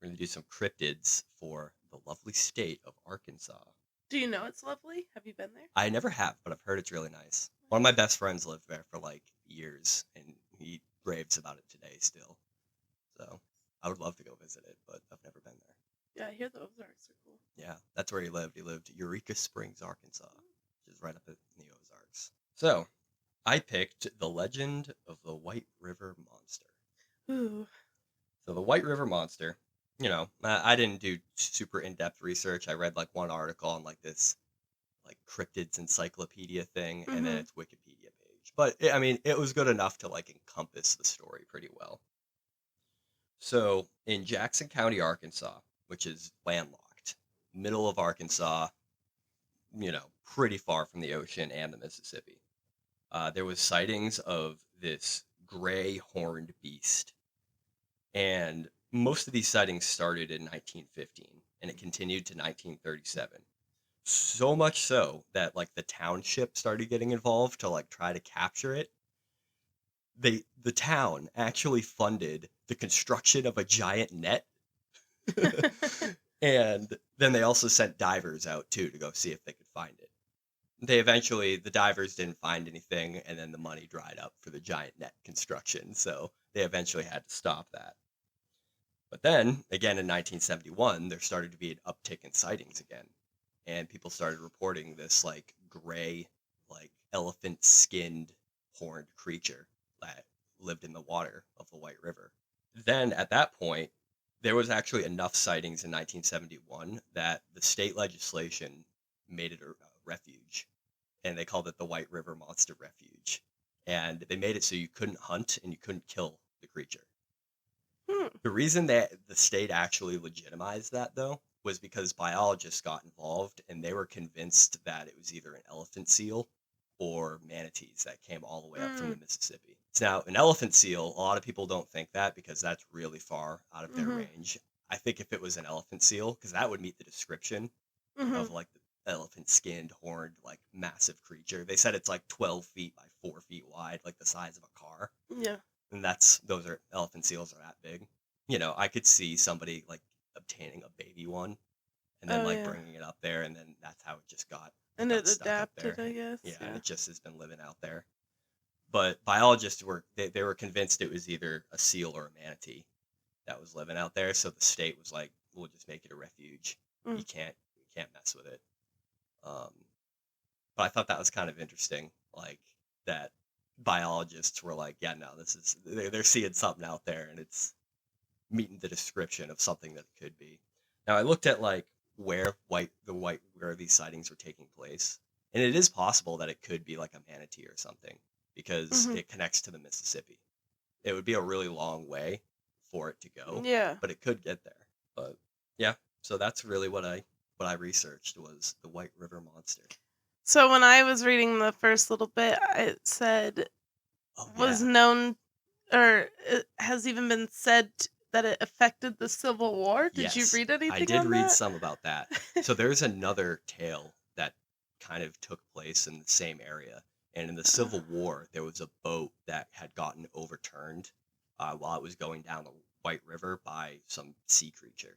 We're going to do some cryptids for the lovely state of Arkansas. Do you know it's lovely? Have you been there? I never have, but I've heard it's really nice. One of my best friends lived there for like years, and he raves about it today still. So I would love to go visit it, but I've never been there. Yeah, I hear the Ozarks are cool. Yeah, that's where he lived. He lived Eureka Springs, Arkansas, which is right up in the Ozarks. So I picked The Legend of the White River Monster. Ooh. So the White River Monster, I didn't do super in-depth research. I read like one article on like this like cryptids encyclopedia thing, and then its Wikipedia page. But it was good enough to like encompass the story pretty well. So in Jackson County, Arkansas, which is landlocked, middle of Arkansas, pretty far from the ocean and the Mississippi, there was sightings of this gray horned beast. And most of these sightings started in 1915, and it continued to 1937. So much so that like the township started getting involved to like try to capture it. The town actually funded the construction of a giant net. And then they also sent divers out too to go see if they could find it. The divers didn't find anything, and then the money dried up for the giant net construction, so they eventually had to stop that. But then, again in 1971, there started to be an uptick in sightings again, and people started reporting this like gray, like elephant-skinned horned creature that lived in the water of the White River. Then at that point, there was actually enough sightings in 1971 that the state legislation made it a refuge, and they called it the White River Monster Refuge. And they made it so you couldn't hunt and you couldn't kill the creature. The reason that the state actually legitimized that, though, was because biologists got involved, and they were convinced that it was either an elephant seal or manatees that came all the way up from the Mississippi. Now, an elephant seal, a lot of people don't think that because that's really far out of their range. I think if it was an elephant seal, because that would meet the description of like the elephant-skinned, horned, like massive creature. They said it's like 12 feet by 4 feet wide, like the size of a car. Yeah. And elephant seals are that big. I could see somebody like obtaining a baby one and then bringing it up there, and then that's how it just got. And got it stuck up adapted, there. I guess. Yeah, and it just has been living out there. But biologists they were convinced it was either a seal or a manatee that was living out there. So the state was like, "We'll just make it a refuge. You can't mess with it." But I thought that was kind of interesting, like that biologists were like, "Yeah, no, they're seeing something out there, and it's meeting the description of something that it could be." Now I looked at like where these sightings were taking place, and it is possible that it could be like a manatee or something because it connects to the Mississippi. It would be a really long way for it to go, but it could get there. But yeah, so that's really what I researched was the White River Monster. So when I was reading the first little bit, it said was known, or it has even been said that it affected the Civil War. Did you read anything on that? I did read some about that. So there's another tale that kind of took place in the same area. And in the Civil War, there was a boat that had gotten overturned while it was going down the White River by some sea creature.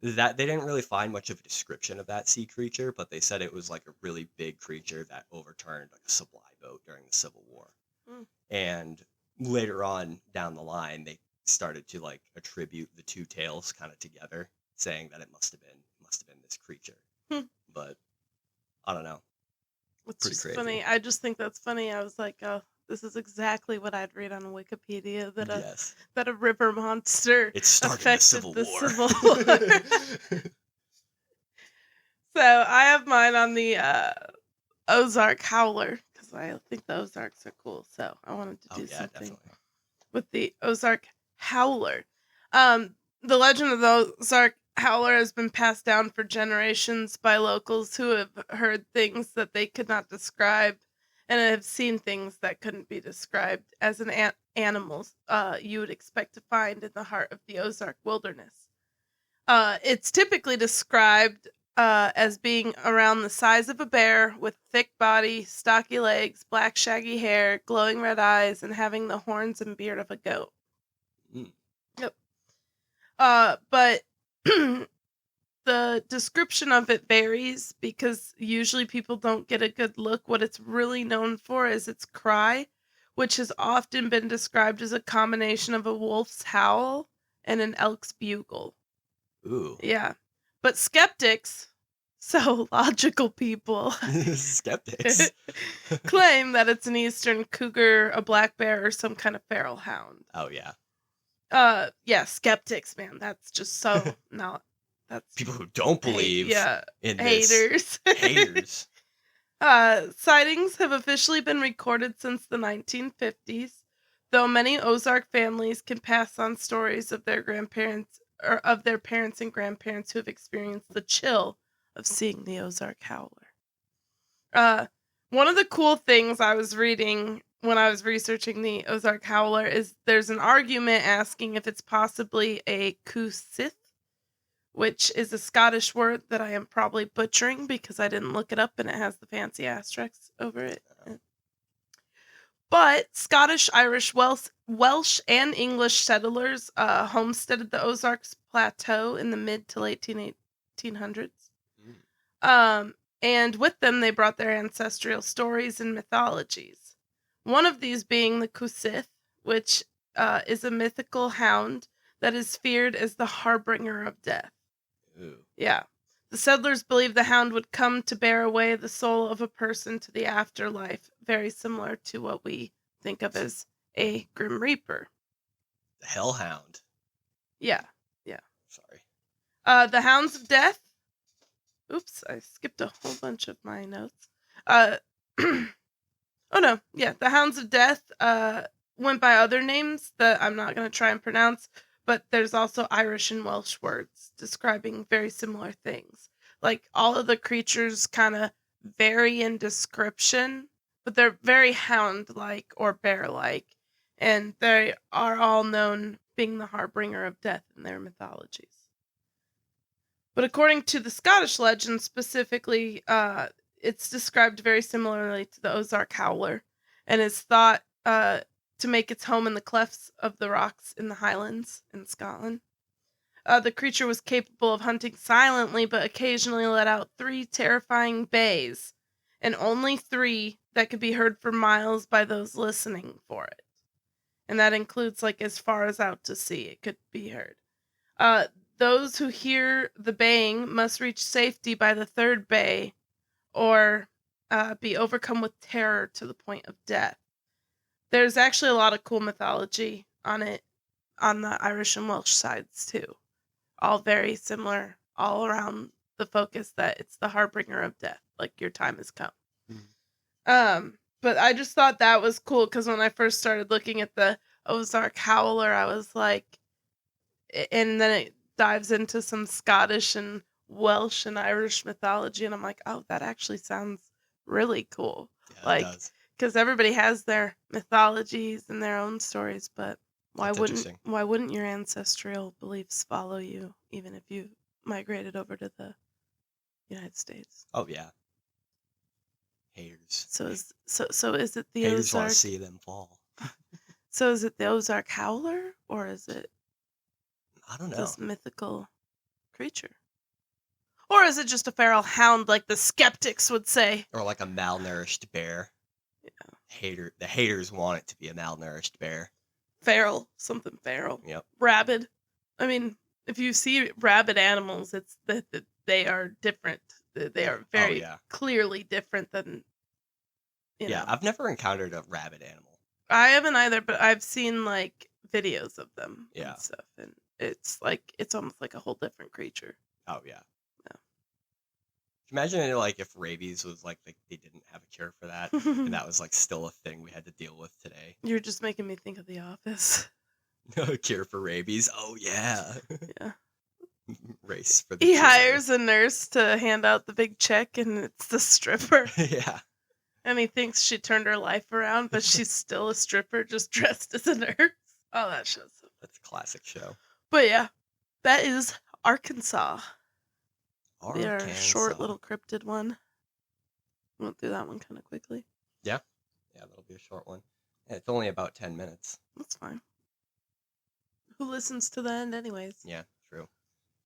That they didn't really find much of a description of that sea creature, but they said it was like a really big creature that overturned like a supply boat during the Civil War. And later on down the line, they started to like attribute the two tales kind of together, saying that it must have been this creature. But I don't know. It's just crazy. Funny. I just think that's funny. I was like, oh, this is exactly what I'd read on Wikipedia, that a river monster affected the Civil War. So I have mine on the Ozark Howler because I think the Ozarks are cool. So I wanted to do something with the Ozark Howler. The legend of the Ozark Howler has been passed down for generations by locals who have heard things that they could not describe and have seen things that couldn't be described as an animal you would expect to find in the heart of the Ozark wilderness. It's typically described as being around the size of a bear with thick body, stocky legs, black shaggy hair, glowing red eyes, and having the horns and beard of a goat. Yep. But the description of it varies because usually people don't get a good look. What it's really known for is its cry, which has often been described as a combination of a wolf's howl and an elk's bugle. Ooh. Yeah. But skeptics, so logical people, skeptics, claim that it's an eastern cougar, a black bear, or some kind of feral hound. Oh, yeah. Yeah, skeptics, man. That's just so not. That's people who don't believe in haters. This. Haters. Sightings have officially been recorded since the 1950s, though many Ozark families can pass on stories of their grandparents or of their parents and grandparents who have experienced the chill of seeing the Ozark Howler. One of the cool things I was reading when I was researching the Ozark Howler is there's an argument asking if it's possibly a Kusith, which is a Scottish word that I am probably butchering because I didn't look it up and it has the fancy asterisks over it. But Scottish, Irish, Welsh, and English settlers homesteaded the Ozarks Plateau in the mid to late 1800s. And with them, they brought their ancestral stories and mythologies. One of these being the Kusith, which is a mythical hound that is feared as the harbinger of death. Ooh. Yeah. The settlers believed the hound would come to bear away the soul of a person to the afterlife, very similar to what we think of as a Grim Reaper. The Hellhound. Yeah. Sorry. The Hounds of Death. Oops, I skipped a whole bunch of my notes. Oh no, yeah, the Hounds of Death went by other names that I'm not going to try and pronounce, but there's also Irish and Welsh words describing very similar things. Like, all of the creatures kind of vary in description, but they're very hound-like or bear-like, and they are all known being the harbinger of death in their mythologies. But according to the Scottish legend specifically, it's described very similarly to the Ozark Howler, and is thought to make its home in the clefts of the rocks in the Highlands in Scotland. The creature was capable of hunting silently, but occasionally let out 3 terrifying bays, and only 3 that could be heard for miles by those listening for it. And that includes, like, as far as out to sea, it could be heard. Those who hear the baying must reach safety by the 3rd bay, or be overcome with terror to the point of death. There's actually a lot of cool mythology on it, on the Irish and Welsh sides too. All very similar, all around the focus that it's the harbinger of death, like your time has come. Mm-hmm. But I just thought that was cool because when I first started looking at the Ozark Howler, I was like, and then it dives into some Scottish and Welsh and Irish mythology, and I'm like, oh, that actually sounds really cool. Yeah, like, because everybody has their mythologies and their own stories, but why wouldn't your ancestral beliefs follow you even if you migrated over to the United States? Oh yeah. Haters. So is it the haters Ozark? Want to see them fall. So is it the Ozark Howler, or is it? I don't know. This mythical creature, or is it just a feral hound, like the skeptics would say, or like a malnourished bear? Yeah. The haters want it to be a malnourished bear. Feral, something feral. Yep. Rabid. I mean, if you see rabid animals, it's that they are different. They are very clearly different than. Yeah, I've never encountered a rabid animal. I haven't either, but I've seen like videos of them and stuff, and it's almost like a whole different creature. Oh yeah. Imagine it, like, if rabies was like they didn't have a cure for that, and that was like still a thing we had to deal with today. You're just making me think of The Office. A cure for rabies? Oh yeah. Yeah. Race for the. He hires a nurse to hand out the big check, and it's the stripper. Yeah. And he thinks she turned her life around, but she's still a stripper, just dressed as a nurse. Oh, that show's so. That's a classic show. But yeah, that is Arkansas. Arkansas. Their short little cryptid one. Went through that one kind of quickly. Yeah. Yeah, that'll be a short one. Yeah, it's only about 10 minutes. That's fine. who listens to the end anyways? Yeah.